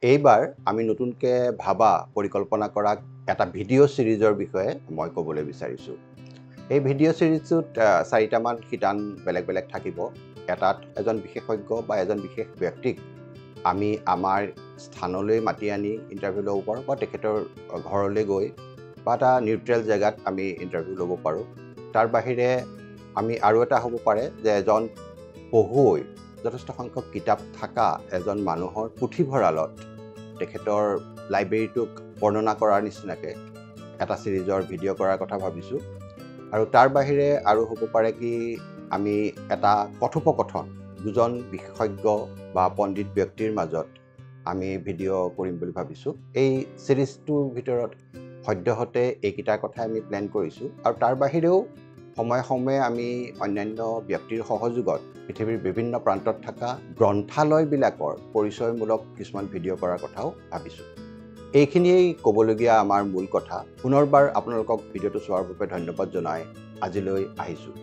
এইবাৰ আমি নতুনকৈ ভাবা পৰিকল্পনা কৰা এটা ভিডিঅ' ছিৰিজৰ বিষয়ে মই ক'বলৈ বিচাৰিছোঁ। এই ভিডিঅ' ছিৰিজটোত 4টামান শিতান বেলেগ বেলেগ থাকিব। এটাত এজন বিশেষজ্ঞ বা এজন বিশেষ ব্যক্তিক আমি আমাৰ স্থানলৈ মাতি আনি ইণ্টাৰভিউ ল'ব পাৰোঁ, বা তেখেতৰ ঘৰলৈ গৈ বা এটা নিউট্ৰেল জেগাত আমি ইণ্টাৰভিউ ল'ব পাৰোঁ। তাৰ বাহিৰে আমি আৰু এটা হ'ব পাৰে যে এজন পঢ়ুৱৈ, যথেষ্ট সংখ্যক কিতাপ থকা এজন মানুহৰ পুথিভঁৰালত তেখেতৰ লাইব্ৰেৰীটোক বৰ্ণনা কৰাৰ নিচিনাকৈ এটা ছিৰিজৰ ভিডিঅ' কৰাৰ কথা ভাবিছোঁ। আৰু তাৰ বাহিৰে আৰু হ'ব পাৰে কি, আমি এটা কথোপকথন দুজন বিশেষজ্ঞ বা পণ্ডিত ব্যক্তিৰ মাজত আমি ভিডিঅ' কৰিম বুলি ভাবিছোঁ। এই ছিৰিজটোৰ ভিতৰত সদ্যহতে এইকেইটাৰ কথাই আমি প্লেন কৰিছোঁ। আৰু তাৰ বাহিৰেও সময়ে সময়ে আমি অন্যান্য ব্যক্তিৰ সহযোগত পৃথিৱীৰ বিভিন্ন প্ৰান্তত থকা গ্ৰন্থালয়বিলাকৰ পৰিচয়মূলক কিছুমান ভিডিঅ' কৰাৰ কথাও ভাবিছোঁ। এইখিনিয়েই ক'বলগীয়া আমাৰ মূল কথা। পুনৰবাৰ আপোনালোকক ভিডিঅ'টো চোৱাৰ বাবে ধন্যবাদ জনাই আজিলৈ আহিছোঁ।